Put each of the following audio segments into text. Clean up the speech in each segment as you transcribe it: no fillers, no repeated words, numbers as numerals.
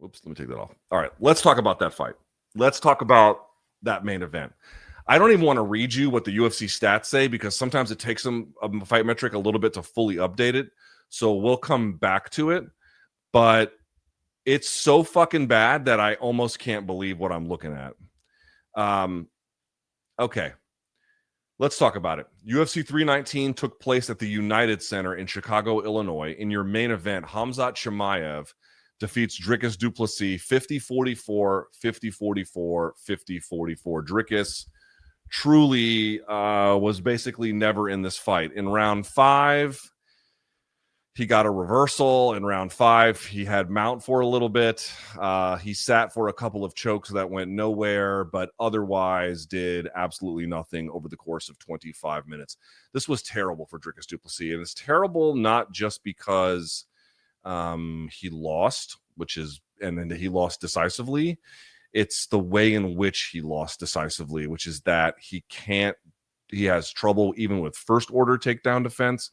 Whoops, let me take that off. All right, let's talk about that fight. Let's talk about that main event. I don't even want to read you what the UFC stats say because sometimes it takes them a fight metric a little bit to fully update it. So we'll come back to it. But it's so fucking bad that I almost can't believe what I'm looking at. Okay. Let's talk about it. UFC 319 took place at the United Center in Chicago, Illinois. In your main event, Khamzat Chimaev defeats Dricus du Plessis 50-44, 50-44, 50-44. Dricus truly was basically never in this fight. In round 5, he got a reversal. In round 5, he had mount for a little bit. He sat for a couple of chokes that went nowhere, but otherwise did absolutely nothing over the course of 25 minutes. This was terrible for Dricus du Plessis, and it's terrible not just because he lost, and then he lost decisively. It's the way in which he lost decisively, which is that he has trouble even with first order takedown defense.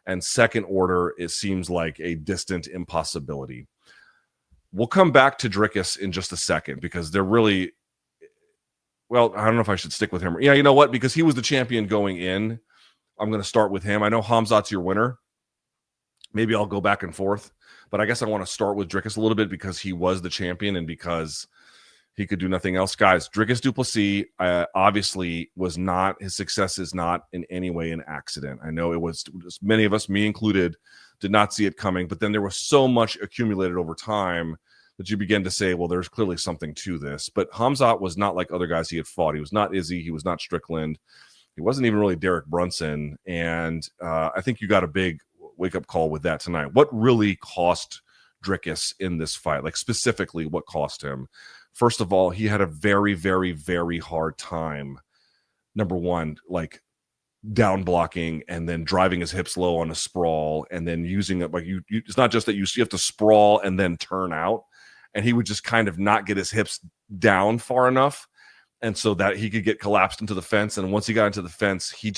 And second order, it seems like a distant impossibility. We'll come back to Dricus in just a second because they're really, well, I don't know if I should stick with him. Yeah, you know what? Because he was the champion going in, I'm going to start with him. I know Khamzat's your winner. Maybe I'll go back and forth, but I guess I want to start with Dricus a little bit because he was the champion and because he could do nothing else. Guys, Dricus du Plessis obviously was not, his success is not in any way an accident. I know it was, many of us, me included, did not see it coming, but then there was so much accumulated over time that you begin to say, well, there's clearly something to this. But Khamzat was not like other guys he had fought. He was not Izzy. He was not Strickland. He wasn't even really Derek Brunson. And I think you got a big wake-up call with that tonight. What really cost Dricus in this fight? Like specifically what cost him? First of all, he had a very, very, very hard time. Number one, like down blocking and then driving his hips low on a sprawl and then using it like you it's not just that you have to sprawl and then turn out. And he would just kind of not get his hips down far enough. And so that he could get collapsed into the fence. And once he got into the fence, he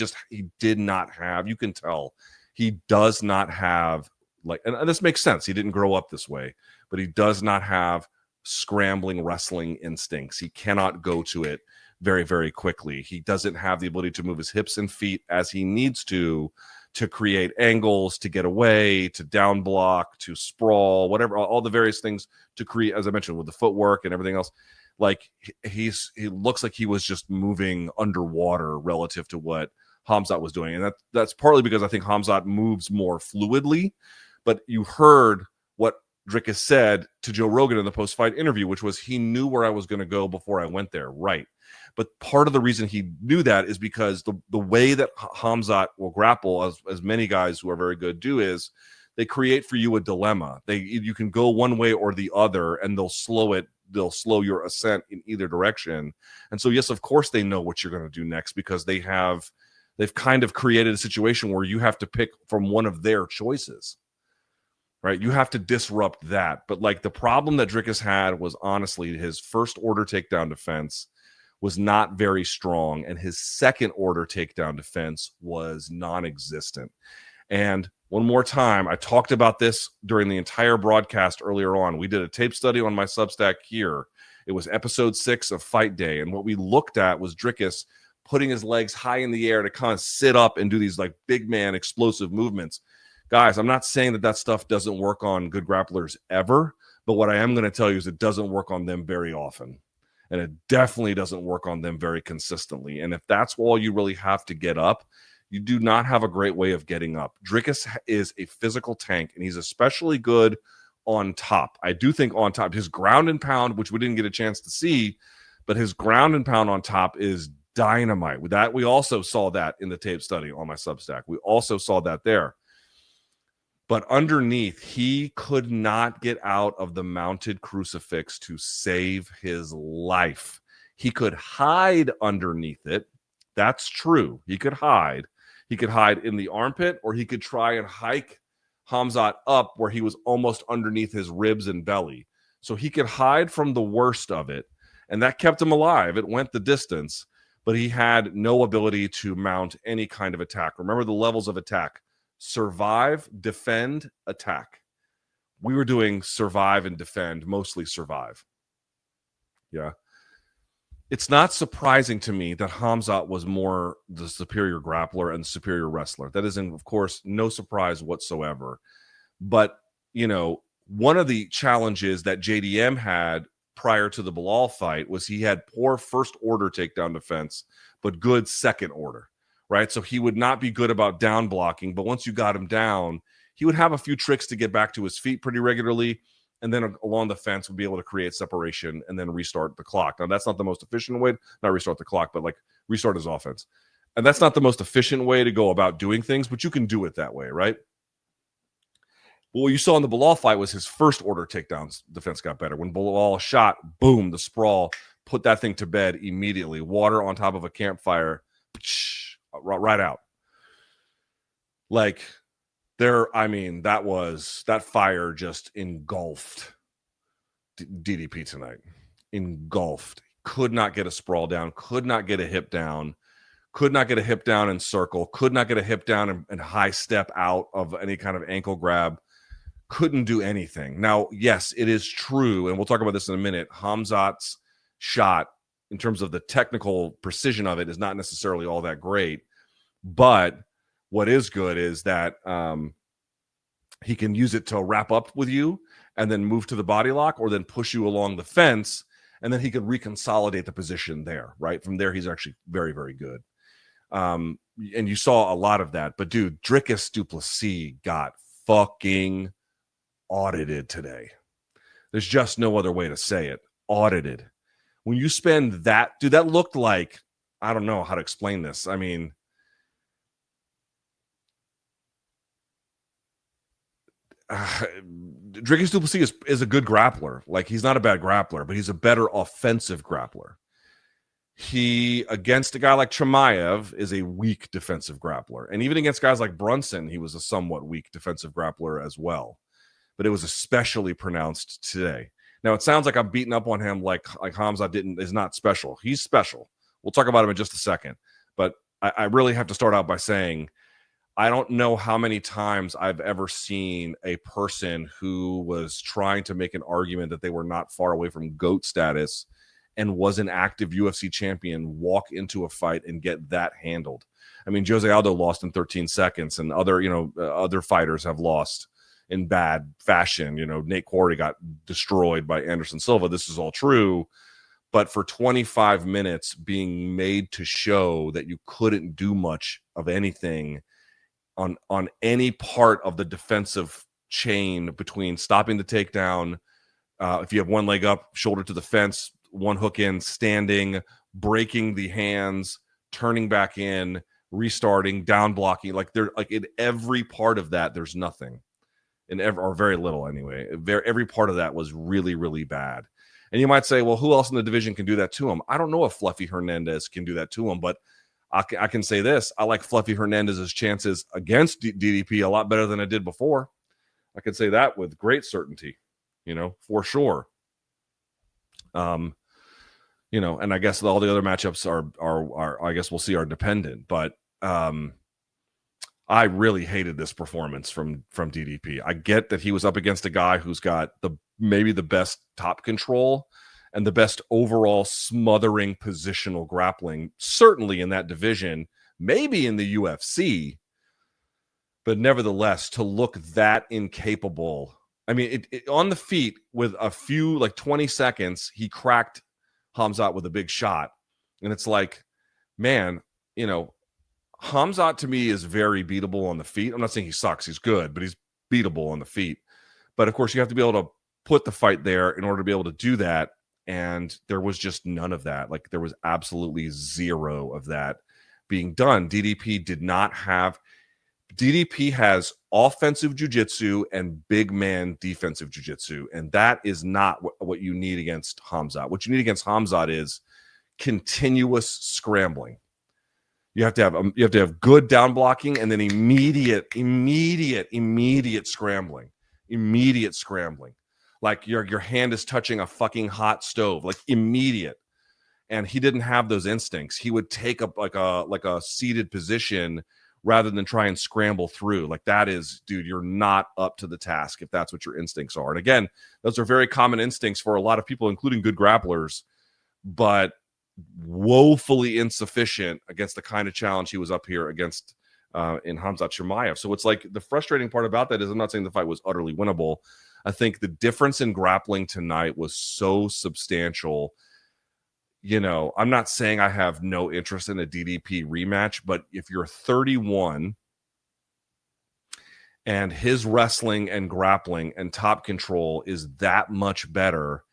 did not have, you can tell, he does not have like, and this makes sense. He didn't grow up this way, but he does not have scrambling wrestling instincts. He cannot go to it very, very quickly. He doesn't have the ability to move his hips and feet as he needs to create angles, to get away, to down block, to sprawl, whatever, all the various things to create, as I mentioned, with the footwork and everything else. Like he looks like he was just moving underwater relative to what Khamzat was doing. And that's partly because I think Khamzat moves more fluidly, but you heard what Dricus said to Joe Rogan in the post-fight interview, which was he knew where I was going to go before I went there. Right. But part of the reason he knew that is because the way that Khamzat will grapple, as many guys who are very good do, is they create for you a dilemma. You can go one way or the other, and they'll slow it. They'll slow your ascent in either direction. And so, yes, of course, they know what you're going to do next because they've kind of created a situation where you have to pick from one of their choices. Right, you have to disrupt that. But like the problem that Dricus had was honestly his first order takedown defense was not very strong, and his second order takedown defense was non-existent. And one more time, I talked about this during the entire broadcast earlier on. We did a tape study on my Substack here. It was episode 6 of Fight Day, and what we looked at was Dricus putting his legs high in the air to kind of sit up and do these like big man explosive movements. Guys, I'm not saying that stuff doesn't work on good grapplers ever, but what I am going to tell you is it doesn't work on them very often. And it definitely doesn't work on them very consistently. And if that's all you really have to get up, you do not have a great way of getting up. Dricus is a physical tank, and he's especially good on top. I do think on top, his ground and pound, which we didn't get a chance to see, but his ground and pound on top is dynamite. With that, we also saw that in the tape study on my Substack. We also saw that there. But underneath, he could not get out of the mounted crucifix to save his life. He could hide underneath it. That's true. He could hide. He could hide in the armpit, or he could try and hike Khamzat up where he was almost underneath his ribs and belly. So he could hide from the worst of it, and that kept him alive. It went the distance, but he had no ability to mount any kind of attack. Remember the levels of attack: survive, defend, attack. We were doing survive and defend, mostly survive. Yeah. It's not surprising to me that Khamzat was more the superior grappler and superior wrestler. That is, of course, no surprise whatsoever. But, one of the challenges that JDM had prior to the Bilal fight was he had poor first order takedown defense, but good second order, right? So he would not be good about down blocking, but once you got him down, he would have a few tricks to get back to his feet pretty regularly. And then along the fence would be able to create separation and then restart the clock. Now, that's not the most efficient way, not restart the clock, but like restart his offense. And that's not the most efficient way to go about doing things, but you can do it that way, right? Well, what you saw in the Bilal fight was his first order takedowns defense got better. When Bilal shot, boom, the sprawl, put that thing to bed immediately. Water on top of a campfire, right out. Like, that fire just engulfed DDP tonight. Engulfed. Could not get a sprawl down, could not get a hip down, could not get a hip down and circle, could not get a hip down and high step out of any kind of ankle grab. Couldn't do anything. Now, yes, it is true, and we'll talk about this in a minute. Khamzat's shot, in terms of the technical precision of it, is not necessarily all that great. But what is good is that he can use it to wrap up with you and then move to the body lock, or then push you along the fence, and then he could reconsolidate the position there, right? From there, he's actually very, very good. And you saw a lot of that. But, dude, Dricus du Plessis got fucking audited today. There's just no other way to say it. Audited. When you spend that, dude, that looked like, I don't know how to explain this. I mean, Dricus du Plessis is a good grappler. Like, he's not a bad grappler, but he's a better offensive grappler. He, against a guy like Chimaev, is a weak defensive grappler. And even against guys like Brunson, he was a somewhat weak defensive grappler as well. But it was especially pronounced today. Now, it sounds like I'm beating up on him like Khamzat is not special. He's special. We'll talk about him in just a second. But I really have to start out by saying, I don't know how many times I've ever seen a person who was trying to make an argument that they were not far away from GOAT status and was an active UFC champion walk into a fight and get that handled. I mean, Jose Aldo lost in 13 seconds, and other fighters have lost in bad fashion. Nate Quarry got destroyed by Anderson Silva. This is all true. But for 25 minutes being made to show that you couldn't do much of anything on any part of the defensive chain between stopping the takedown, if you have one leg up, shoulder to the fence, one hook in, standing, breaking the hands, turning back in, restarting, down blocking, like in every part of that, there's nothing. Or very little anyway. Every part of that was really, really bad. And you might say, well, who else in the division can do that to him? I don't know if Fluffy Hernandez can do that to him, but I can say this. I like Fluffy Hernandez's chances against DDP a lot better than I did before. I can say that with great certainty, for sure. And I guess all the other matchups are I guess we'll see, are dependent. But I really hated this performance from DDP. I get that he was up against a guy who's got maybe the best top control and the best overall smothering positional grappling, certainly in that division, maybe in the UFC. But nevertheless, to look that incapable, I mean, on the feet with a few, like 20 seconds, he cracked Khamzat with a big shot. And it's like, man, Khamzat to me is very beatable on the feet. I'm not saying he sucks. He's good, but he's beatable on the feet. But of course, you have to be able to put the fight there in order to be able to do that. And there was just none of that. Like, there was absolutely zero of that being done. DDP has offensive jiu-jitsu and big man defensive jiu-jitsu. And that is not what you need against Khamzat. What you need against Khamzat is continuous scrambling. You have to have good down blocking and then immediate scrambling. Immediate scrambling. Like your hand is touching a fucking hot stove, like immediate. And he didn't have those instincts. He would take up like a seated position rather than try and scramble through. Like that is, dude, you're not up to the task if that's what your instincts are. And again, those are very common instincts for a lot of people, including good grapplers, but woefully insufficient against the kind of challenge he was up here against in Khamzat Chimaev. So it's like the frustrating part about that is I'm not saying the fight was utterly winnable. I think the difference in grappling tonight was so substantial. You know, I'm not saying I have no interest in a DDP rematch, but if you're 31 and his wrestling and grappling and top control is that much better,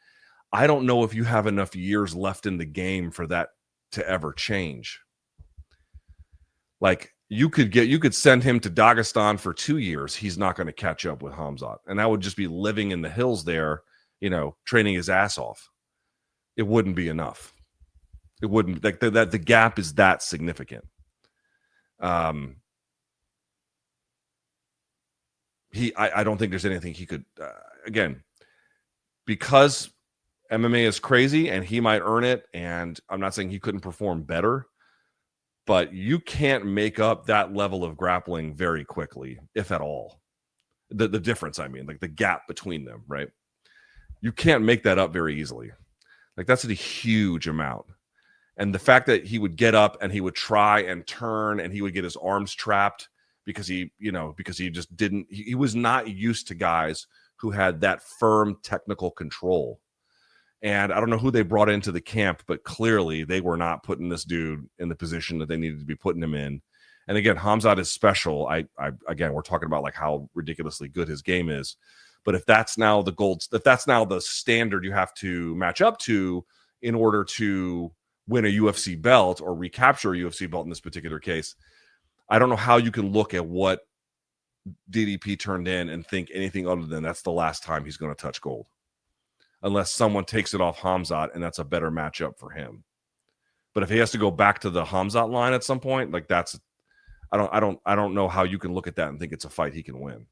I don't know if you have enough years left in the game for that to ever change. Like you could send him to Dagestan for 2 years. He's not going to catch up with Khamzat. And that would just be living in the hills there, you know, training his ass off. It wouldn't be enough. It wouldn't, like that the gap is that significant. I don't think there's anything he could again, because MMA is crazy and he might earn it, and I'm not saying he couldn't perform better, but you can't make up that level of grappling very quickly, if at all. The difference, I mean, like the gap between them, right? You can't make that up very easily. Like that's a huge amount. And the fact that he would get up and he would try and turn and he would get his arms trapped because he just didn't, he was not used to guys who had that firm technical control. And I don't know who they brought into the camp, but clearly they were not putting this dude in the position that they needed to be putting him in. And again, Khamzat is special. Again, we're talking about like how ridiculously good his game is. But if that's now if that's now the standard you have to match up to in order to win a UFC belt or recapture a UFC belt in this particular case, I don't know how you can look at what DDP turned in and think anything other than that's the last time he's going to touch gold. Unless someone takes it off Khamzat and that's a better matchup for him. But if he has to go back to the Khamzat line at some point, like that's, I don't know how you can look at that and think it's a fight he can win.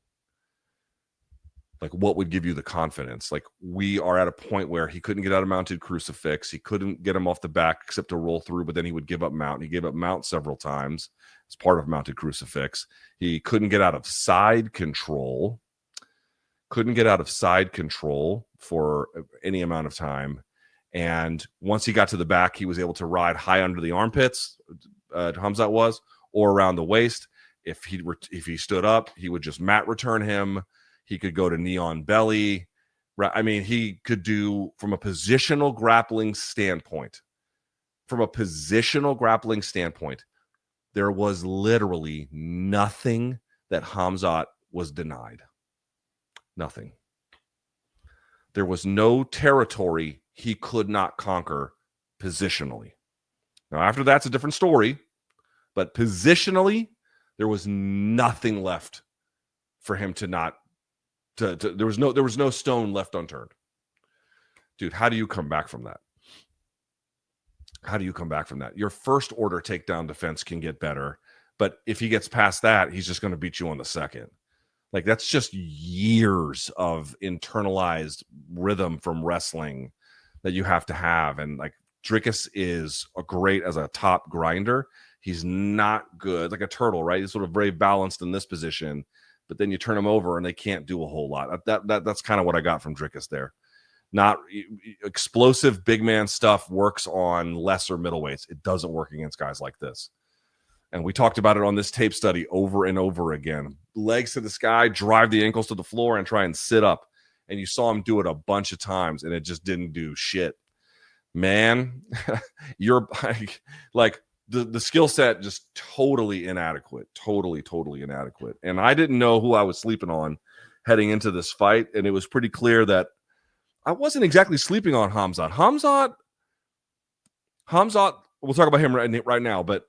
Like what would give you the confidence? Like we are at a point where he couldn't get out of mounted crucifix. He couldn't get him off the back except to roll through, but then he would give up mount. He gave up mount several times as part of mounted crucifix. He couldn't get out of side control. Couldn't get out of side control for any amount of time. And once he got to the back, he was able to ride high under the armpits, Khamzat was, or around the waist. If he stood up, he would just mat return him. He could go to knee on belly. I mean, he could do from a positional grappling standpoint. From a positional grappling standpoint, there was literally nothing that Khamzat was denied. Nothing. There was no territory he could not conquer positionally. Now, after that's a different story, but positionally, there was nothing left for him to not. There was no stone left unturned. Dude, how do you come back from that? How do you come back from that? Your first order takedown defense can get better, but if he gets past that, he's just going to beat you on the second. Like that's just years of internalized rhythm from wrestling that you have to have. And like Dricus is great as a top grinder. He's not good, like a turtle, right? He's sort of very balanced in this position, but then you turn him over and they can't do a whole lot. That's kind of what I got from Dricus there. Not explosive big man stuff works on lesser middleweights. It doesn't work against guys like this. And we talked about it on this tape study over and over again. Legs to the sky, drive the ankles to the floor, and try and sit up. And you saw him do it a bunch of times, and it just didn't do shit. Man, you're like the skill set just totally inadequate. Totally inadequate. And I didn't know who I was sleeping on heading into this fight, and it was pretty clear that I wasn't exactly sleeping on Khamzat. Khamzat, we'll talk about him right now, but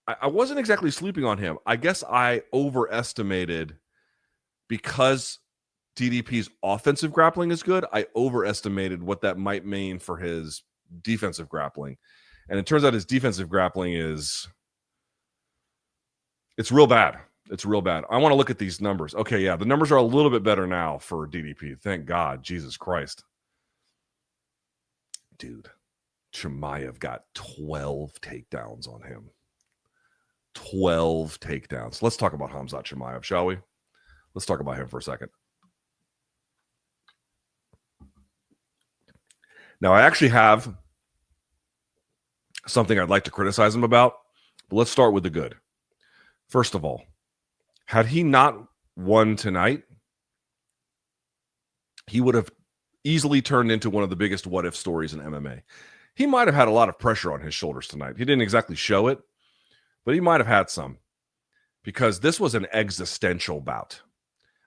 I wasn't exactly sleeping on him. I guess I overestimated, because DDP's offensive grappling is good, I overestimated what that might mean for his defensive grappling. And it turns out his defensive grappling it's real bad. It's real bad. I want to look at these numbers. Okay, yeah, the numbers are a little bit better now for DDP. Thank God. Jesus Christ. Dude, Chimaev got 12 takedowns on him. 12 takedowns. Let's talk about Khamzat Chimaev, shall we? Let's talk about him for a second. Now, I actually have something I'd like to criticize him about, but let's start with the good. First of all, had he not won tonight, he would have easily turned into one of the biggest what-if stories in MMA. He might have had a lot of pressure on his shoulders tonight. He didn't exactly show it, but he might have had some, because this was an existential bout.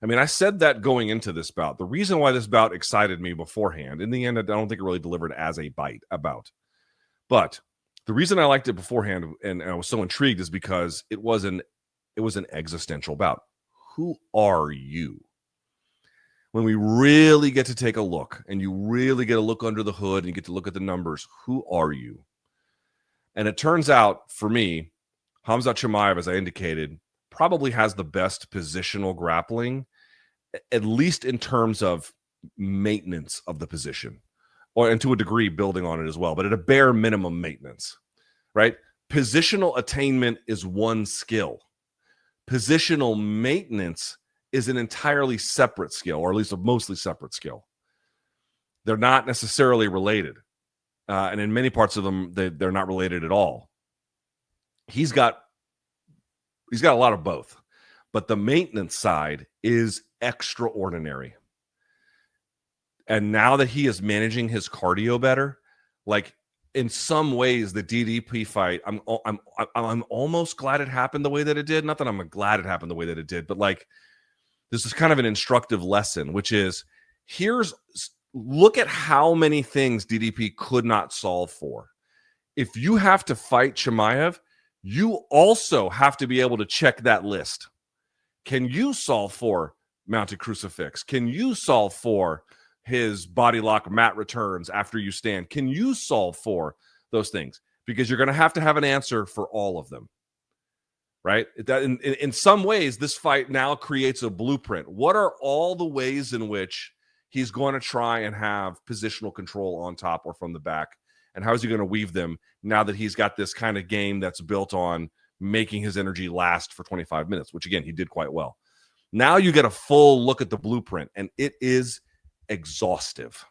I mean, I said that going into this bout. The reason why this bout excited me beforehand, in the end, I don't think it really delivered as a bout. But the reason I liked it beforehand and I was so intrigued is because it was an existential bout. Who are you? When we really get to take a look and you really get a look under the hood and you get to look at the numbers, who are you? And it turns out, for me, Khamzat Chimaev, as I indicated, probably has the best positional grappling, at least in terms of maintenance of the position, and to a degree building on it as well, but at a bare minimum maintenance, right? Positional attainment is one skill. Positional maintenance is an entirely separate skill, or at least a mostly separate skill. They're not necessarily related. And in many parts of them, they're not related at all. He's got a lot of both, but the maintenance side is extraordinary. And now that he is managing his cardio better, like in some ways, the DDP fight, I'm almost glad it happened the way that it did. Not that I'm glad it happened the way that it did, but like this is kind of an instructive lesson, which is look at how many things DDP could not solve for. If you have to fight Chimaev, you also have to be able to check that list. Can you solve for mounted crucifix? Can you solve for his body lock mat returns after you stand? Can you solve for those things? Because you're going to have an answer for all of them, right? In some ways, this fight now creates a blueprint. What are all the ways in which he's going to try and have positional control on top or from the back? And how is he going to weave them now that he's got this kind of game that's built on making his energy last for 25 minutes, which, again, he did quite well. Now you get a full look at the blueprint, and it is exhaustive.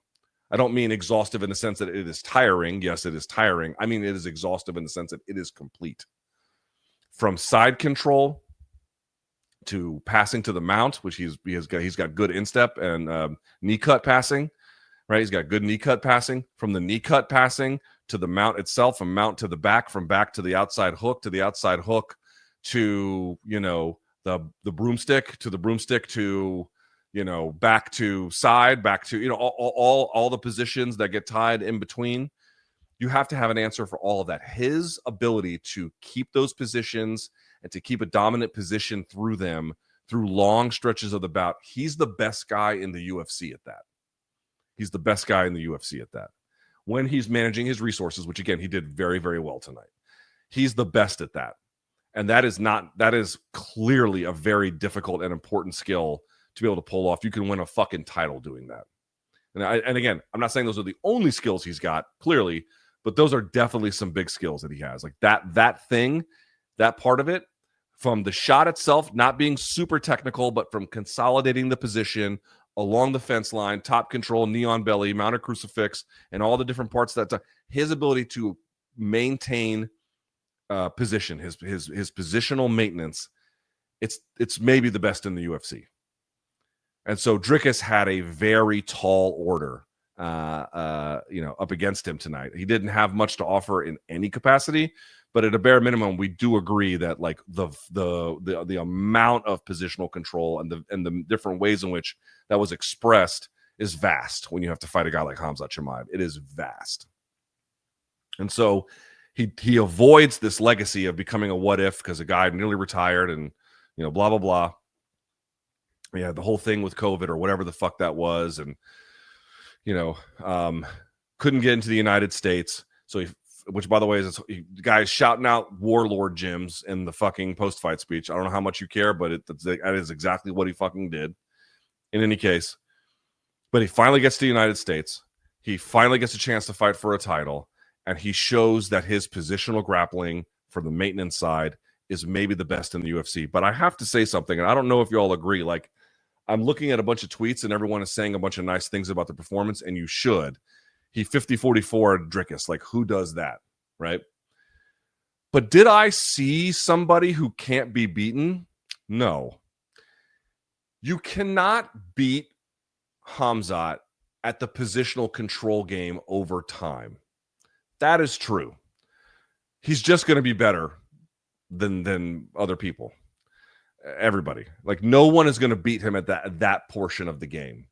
I don't mean exhaustive in the sense that it is tiring. Yes, it is tiring. I mean, it is exhaustive in the sense that it is complete. From side control to passing to the mount, which he's got good instep and knee cut passing. Right, he's got good knee cut passing. From the knee cut passing to the mount itself, from mount to the back, from back to the outside hook, to the broomstick, to the broomstick, to back to side, back to all the positions that get tied in between. You have to have an answer for all of that. His ability to keep those positions and to keep a dominant position through them through long stretches of the bout. He's the best guy in the UFC at that. He's the best guy in the UFC at that. When he's managing his resources, which again, he did very, very well tonight. He's the best at that. And that is clearly a very difficult and important skill to be able to pull off. You can win a fucking title doing that. And again, I'm not saying those are the only skills he's got, clearly, but those are definitely some big skills that he has. Like that thing, that part of it, from the shot itself, not being super technical, but from consolidating the position along the fence line, top control, knee on belly, mounted crucifix, and all the different parts of that. His ability to maintain position, his positional maintenance, it's maybe the best in the UFC. And so Dricus had a very tall order, up against him tonight. He didn't have much to offer in any capacity, but at a bare minimum, we do agree that like the amount of positional control and the different ways in which that was expressed is vast when you have to fight a guy like Khamzat Chimaev. It is vast. And so he avoids this legacy of becoming a what if because a guy nearly retired and blah blah blah. Yeah, the whole thing with COVID or whatever the fuck that was, and couldn't get into the United States. So which by the way is the guy's shouting out warlord gyms in the fucking post-fight speech. I don't know how much you care, but that is exactly what he fucking did. In any case, but he finally gets to the United States. He finally gets a chance to fight for a title, and he shows that his positional grappling for the maintenance side is maybe the best in the UFC. But I have to say something, and I don't know if you all agree. Like, I'm looking at a bunch of tweets, and everyone is saying a bunch of nice things about the performance, and you should. He 50-44 Dricus. Like, who does that, right? But did I see somebody who can't be beaten? No. You cannot beat Khamzat at the positional control game over time. That is true. He's just going to be better than other people. Everybody. Like, no one is going to beat him at that portion of the game.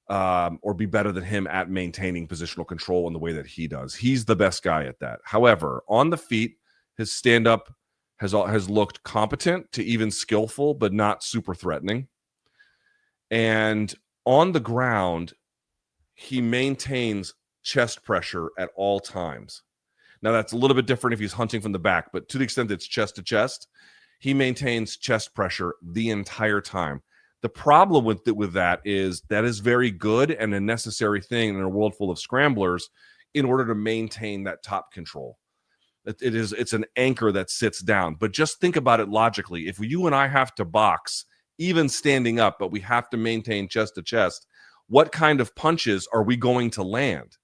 Or be better than him at maintaining positional control in the way that he does. He's the best guy at that. However, on the feet, his stand-up has looked competent to even skillful, but not super threatening. And on the ground, he maintains chest pressure at all times. Now, that's a little bit different if he's hunting from the back, but to the extent it's chest to chest, he maintains chest pressure the entire time. The problem with that is very good and a necessary thing in a world full of scramblers in order to maintain that top control. It's an anchor that sits down. But just think about it logically. If you and I have to box, even standing up, but we have to maintain chest to chest, what kind of punches are we going to land?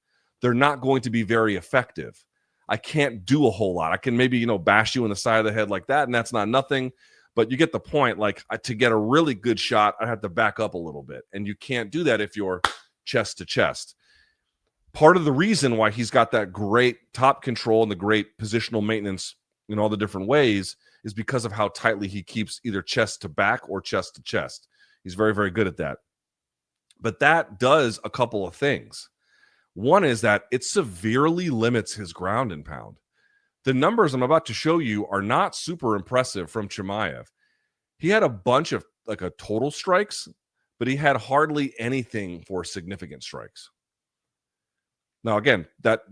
They're not going to be very effective. I can't do a whole lot. I can maybe, bash you in the side of the head like that, and that's not nothing. But you get the point. Like, to get a really good shot, I have to back up a little bit. And you can't do that if you're chest to chest. Part of the reason why he's got that great top control and the great positional maintenance in all the different ways is because of how tightly he keeps either chest to back or chest to chest. He's very, very good at that. But that does a couple of things. One is that it severely limits his ground and pound. The numbers I'm about to show you are not super impressive from Chimaev. He had a bunch of a total strikes, but he had hardly anything for significant strikes. Now, again, that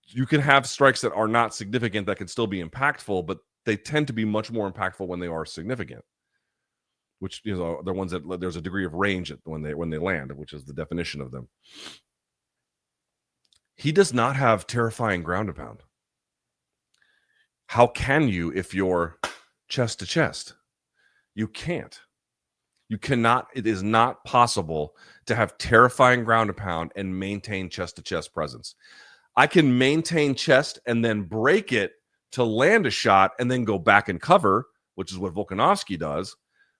you can have strikes that are not significant that can still be impactful, but they tend to be much more impactful when they are significant, which they're ones that there's a degree of range when they land, which is the definition of them. He does not have terrifying ground and pound. How can you if you're chest to chest? You can't. You cannot. It is not possible to have terrifying ground and pound and maintain chest to chest presence. I can maintain chest and then break it to land a shot and then go back and cover, which is what Volkanovski does.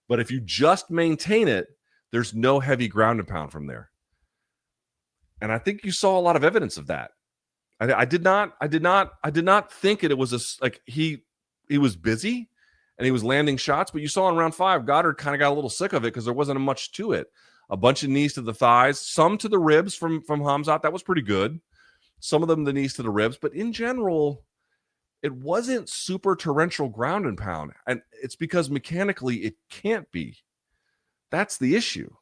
But if you just maintain it, there's no heavy ground and pound from there. And I think you saw a lot of evidence of that. I did not think it was he was busy and he was landing shots, but you saw in round 5, Goddard kind of got a little sick of it because there wasn't much to it. A bunch of knees to the thighs, some to the ribs from Khamzat. That was pretty good. Some of them the knees to the ribs, but in general, it wasn't super torrential ground and pound. And it's because mechanically it can't be. That's the issue.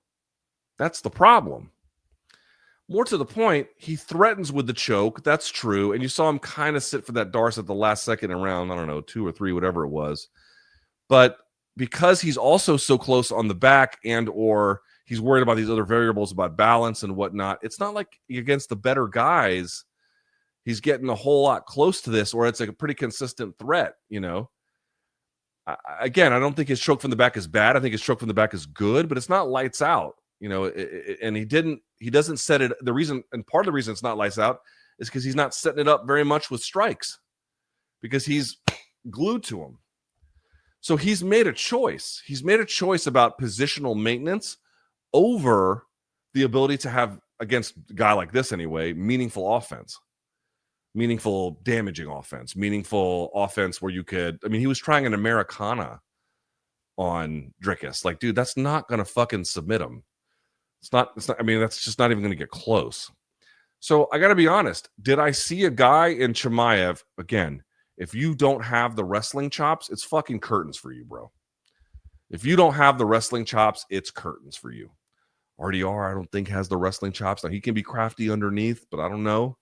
That's the problem. More to the point, he threatens with the choke. That's true. And you saw him kind of sit for that Darce at the last second in round, I don't know, 2 or 3, whatever it was. But because he's also so close on the back and or he's worried about these other variables about balance and whatnot, it's not like against the better guys, he's getting a whole lot close to this where it's like a pretty consistent threat, Again, I don't think his choke from the back is bad. I think his choke from the back is good, but it's not lights out. And he doesn't set it. The reason, and part of the reason it's not lights out is because he's not setting it up very much with strikes because he's glued to him. So he's made a choice. He's made a choice about positional maintenance over the ability to have, against a guy like this anyway, meaningful offense, meaningful damaging offense, meaningful offense where you could, he was trying an Americana on Dricus. Like, dude, that's not going to fucking submit him. It's not, that's just not even going to get close. So I got to be honest. Did I see a guy in Chimaev, again, if you don't have the wrestling chops, it's fucking curtains for you, bro. If you don't have the wrestling chops, it's curtains for you. RDR, I don't think, has the wrestling chops. Now, he can be crafty underneath, but I don't know.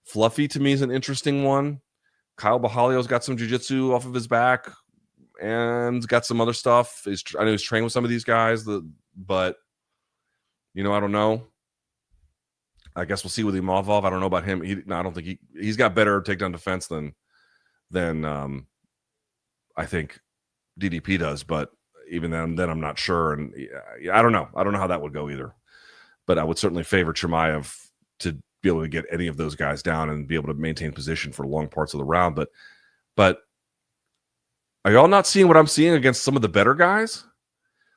Fluffy, to me, is an interesting one. Kyle Bahalio's got some jiu-jitsu off of his back and got some other stuff. I know he's trained with some of these guys, but I don't know. I guess we'll see with Imavov. I don't know about him. I don't think he's got better takedown defense than I think DDP does, but even then I'm not sure. And I don't know. I don't know how that would go either. But I would certainly favor Chimaev to be able to get any of those guys down and be able to maintain position for long parts of the round. But are y'all not seeing what I'm seeing against some of the better guys?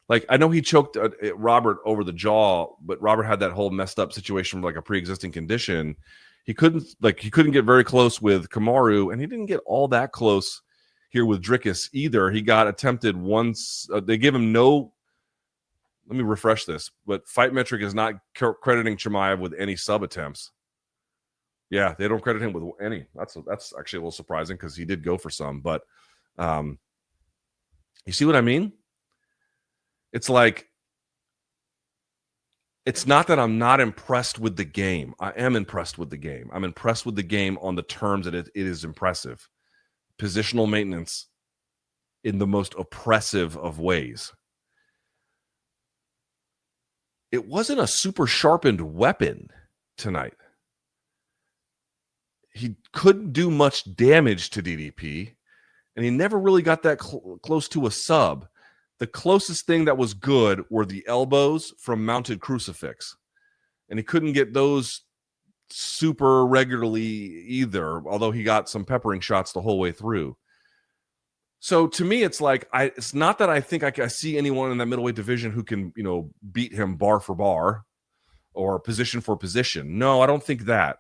Like, I know he choked Robert over the jaw, but Robert had that whole messed up situation with like a pre-existing condition. He couldn't get very close with Kamaru, and he didn't get all that close here with Dricus either. He got attempted once. They gave him no. Let me refresh this. But Fight Metric is not crediting Chimaev with any sub attempts. Yeah, they don't credit him with any. That's actually a little surprising because he did go for some. But you see what I mean? It's like, it's not that I'm not impressed with the game. I am impressed with the game. I'm impressed with the game on the terms that it is impressive. Positional maintenance in the most oppressive of ways. It wasn't a super sharpened weapon tonight. He couldn't do much damage to DDP, and he never really got that close to a sub. The closest thing that was good were the elbows from mounted crucifix, and he couldn't get those super regularly either, although he got some peppering shots the whole way through. So to me, it's like, it's not that I think I see anyone in that middleweight division who can, beat him bar for bar or position for position. No, I don't think that.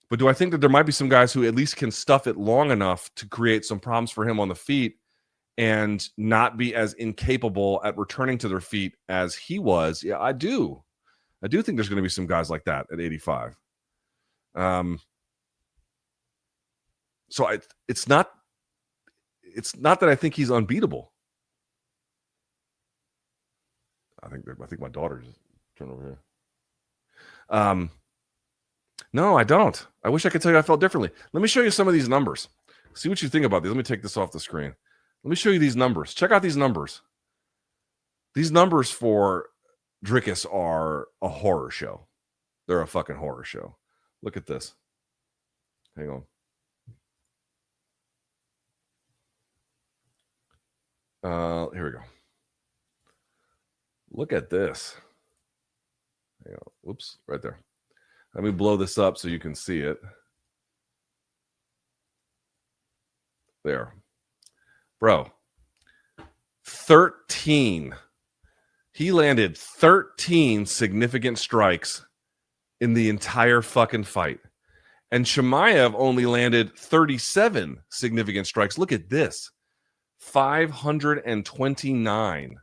But do I think that there might be some guys who at least can stuff it long enough to create some problems for him on the feet and not be as incapable at returning to their feet as he was? Yeah, I do. I do think there's going to be some guys like that at 85. So it's not that I think he's unbeatable. I think my daughter just turned over here. No, I don't. I wish I could tell you I felt differently. Let me show you some of these numbers. See what you think about these. Let me take this off the screen. Let me show you these numbers. Check out these numbers. These numbers for Dricus are a horror show. They're a fucking horror show. Look at this. Hang on. Here we go. Look at this. Hang on. Whoops, right there. Let me blow this up so you can see it. There. Bro. 13. He landed 13 significant strikes in the entire fucking fight. And Chimaev only landed 37 significant strikes. Look at this. 529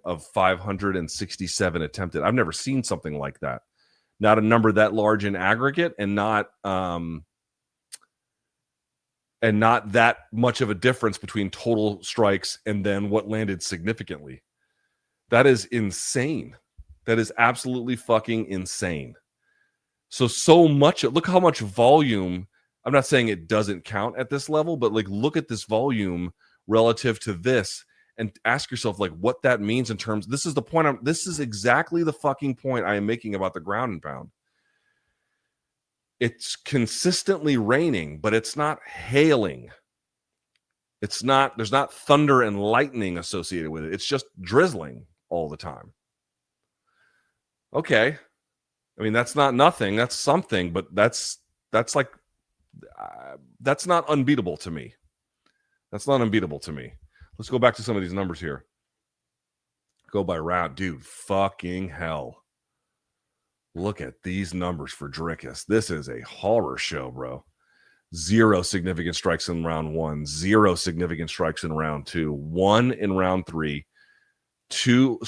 of 567 attempted. I've never seen something like that. Not a number that large in aggregate, and not that much of a difference between total strikes and then what landed significantly. That is insane. That is absolutely fucking insane. So much. Look how much volume. I'm not saying it doesn't count at this level, but like, look at this volume relative to this and ask yourself like what that means in terms. This is the point. This is exactly the fucking point I am making about the ground and pound. It's consistently raining, but it's not hailing. There's not thunder and lightning associated with it. It's just drizzling all the time. Okay. I mean, that's not nothing. That's something, but that's like, that's not unbeatable to me. That's not unbeatable to me. Let's go back to some of these numbers here. Go by round. Dude, fucking hell. Look at these numbers for Dricus. This is a horror show, bro. 0 significant strikes in round 1. 0 significant strikes in round 2. 1 in round 3. 2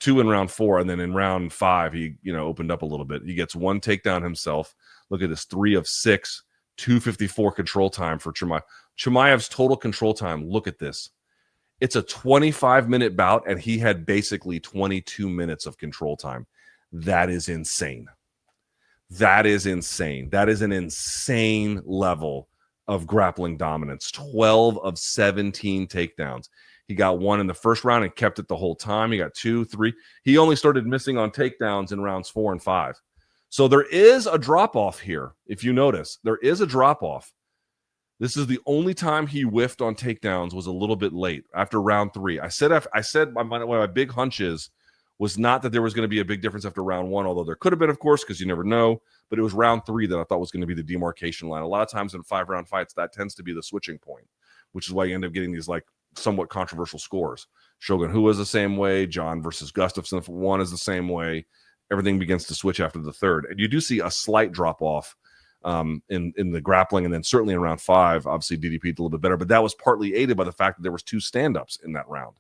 in round 4. And then in round 5, he opened up a little bit. He gets 1 takedown himself. Look at this. 3 of 6. 254 control time for Chimaev. Chimaev's total control time, look at this. It's a 25-minute bout, and he had basically 22 minutes of control time. That is insane. That is insane. That is an insane level of grappling dominance. 12 of 17 takedowns. He got 1 in the first round and kept it the whole time. He got 2, 3. He only started missing on takedowns in rounds 4 and 5. So there is a drop-off here, if you notice. There is a drop-off. This is the only time he whiffed on takedowns was a little bit late after round 3. I said one of my big hunches was not that there was going to be a big difference after round 1, although there could have been, of course, because you never know. But it was round 3 that I thought was going to be the demarcation line. A lot of times in 5-round fights, that tends to be the switching point, which is why you end up getting these like somewhat controversial scores. Shogun Hu is the same way. John versus Gustafsson 1 is the same way. Everything begins to switch after the third. And you do see a slight drop off in the grappling, and then certainly in round 5, obviously DDP did a little bit better, but that was partly aided by the fact that there was 2 stand-ups in that round,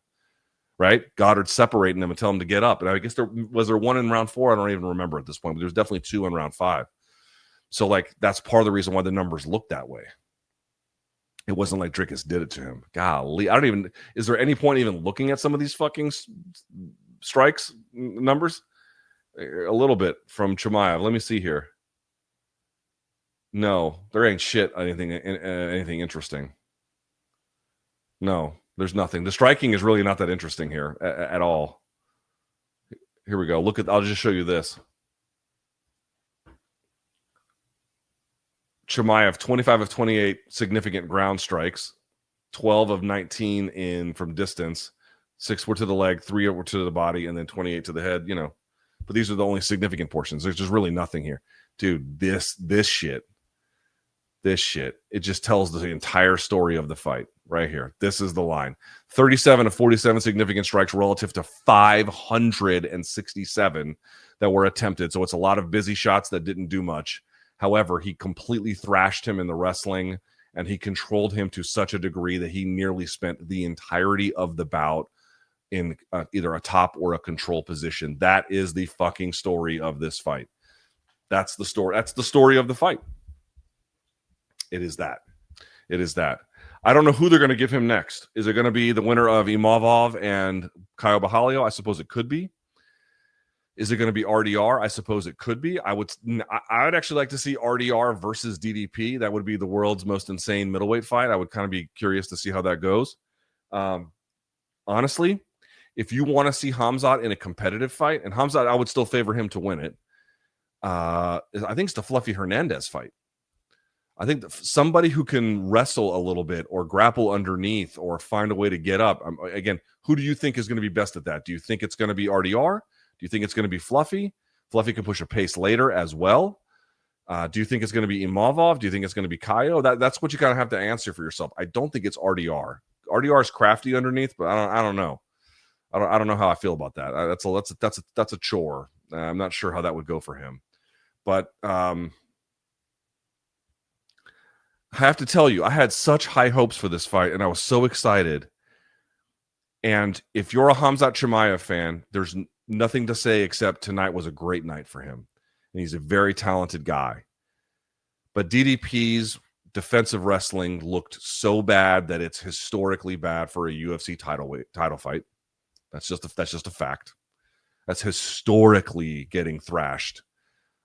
right? Goddard separating them and telling them to get up, and I guess there was one in round 4. I don't even remember at this point, but there's definitely 2 in round 5. So like that's part of the reason why the numbers look that way. It wasn't like Dricus did it to him. Golly, is there any point even looking at some of these fucking strikes numbers? A little bit from Chimaev. Let me see here. No, there ain't shit. Anything interesting? No, there's nothing. The striking is really not that interesting here at all. Here we go. I'll just show you this. Chimaev, 25 of 28 significant ground strikes, 12 of 19 from distance, 6 were to the leg, 3 were to the body, and then 28 to the head. But these are the only significant portions. There's just really nothing here, dude. This shit, it just tells the entire story of the fight right here. This is the line: 37 of 47 significant strikes relative to 567 that were attempted. So it's a lot of busy shots that didn't do much. However, he completely thrashed him in the wrestling, and he controlled him to such a degree that he nearly spent the entirety of the bout in either a top or a control position. That is the fucking story of this fight. That's the story. That's the story of the fight. It is that. I don't know who they're going to give him next. Is it going to be the winner of Imavov and Caio Borralho? I suppose it could be. Is it going to be RDR? I suppose it could be. I would actually like to see RDR versus DDP. That would be the world's most insane middleweight fight. I would kind of be curious to see how that goes. Honestly, if you want to see Khamzat in a competitive fight, and Khamzat, I would still favor him to win it. I think it's the Fluffy Hernandez fight. I think somebody who can wrestle a little bit or grapple underneath or find a way to get up. Again, who do you think is going to be best at that? Do you think it's going to be RDR? Do you think it's going to be Fluffy? Fluffy can push a pace later as well. Do you think it's going to be Imavov? Do you think it's going to be Caio? That's what you kind of have to answer for yourself. I don't think it's RDR. RDR is crafty underneath, but I don't know. I don't know how I feel about that. That's a chore. I'm not sure how that would go for him. But I have to tell you, I had such high hopes for this fight, and I was so excited. And if you're a Khamzat Chimaev fan, there's nothing to say except tonight was a great night for him. And he's a very talented guy. But DDP's defensive wrestling looked so bad that it's historically bad for a UFC title fight. That's just a fact. That's historically getting thrashed.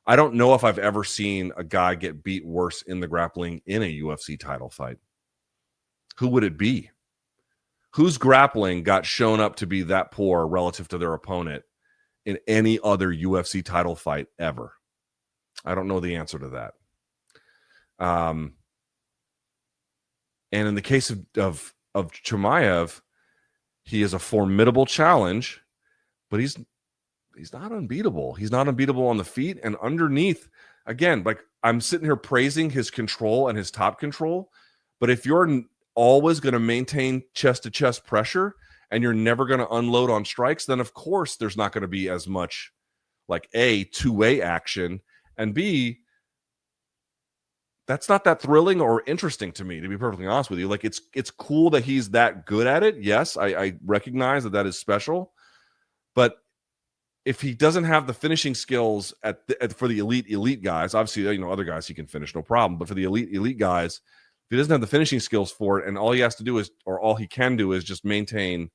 I don't know if I've ever seen a guy get beat worse in the grappling in a UFC title fight. Who would it be? Whose grappling got shown up to be that poor relative to their opponent in any other UFC title fight ever? I don't know the answer to that. And in the case of Chimaev, he is a formidable challenge, but he's not unbeatable. He's not unbeatable on the feet and underneath. Again, like I'm sitting here praising his control and his top control, but if you're always going to maintain chest-to-chest pressure and you're never going to unload on strikes, then of course there's not going to be as much like A, two-way action, and B, that's not that thrilling or interesting to me, to be perfectly honest with you. Like it's cool that he's that good at it. Yes, I recognize that is special, but if he doesn't have the finishing skills for the elite guys, obviously, other guys he can finish, no problem. But for the elite guys, if he doesn't have the finishing skills for it, and all he has to do is, or all he can do is just maintain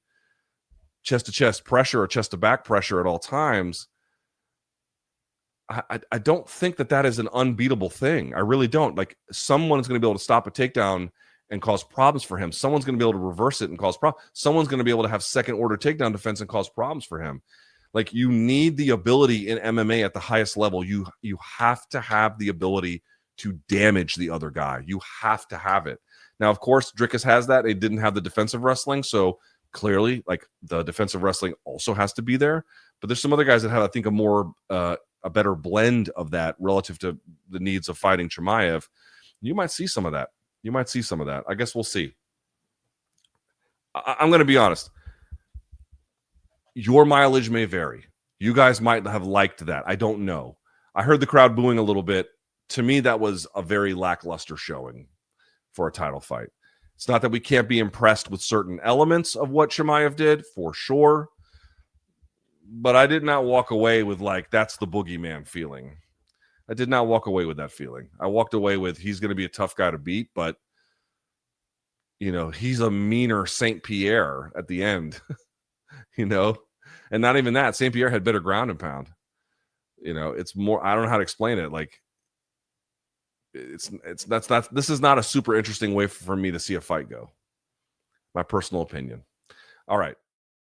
chest-to-chest pressure or chest-to-back pressure at all times, I don't think that is an unbeatable thing. I really don't. Like someone's going to be able to stop a takedown and cause problems for him. Someone's going to be able to reverse it and cause problems. Someone's going to be able to have second-order takedown defense and cause problems for him. Like you need the ability in MMA at the highest level. You have to have the ability to damage the other guy. You have to have it. Now, of course, Dricus has that. They didn't have the defensive wrestling, so clearly, like the defensive wrestling also has to be there. But there's some other guys that have, I think, a better blend of that relative to the needs of fighting Chimaev. You might see some of that. I guess we'll see. I'm going to be honest. Your mileage may vary. You guys might have liked that. I don't know. I heard the crowd booing a little bit. To me, that was a very lackluster showing for a title fight. It's not that we can't be impressed with certain elements of what Chimaev did, for sure. But I did not walk away with like, that's the boogeyman feeling. I did not walk away with that feeling. I walked away with, he's going to be a tough guy to beat, but he's a meaner St. Pierre at the end, and not even that. St. Pierre had better ground and pound. It's more, I don't know how to explain it. Like this is not a super interesting way for me to see a fight go. My personal opinion. All right.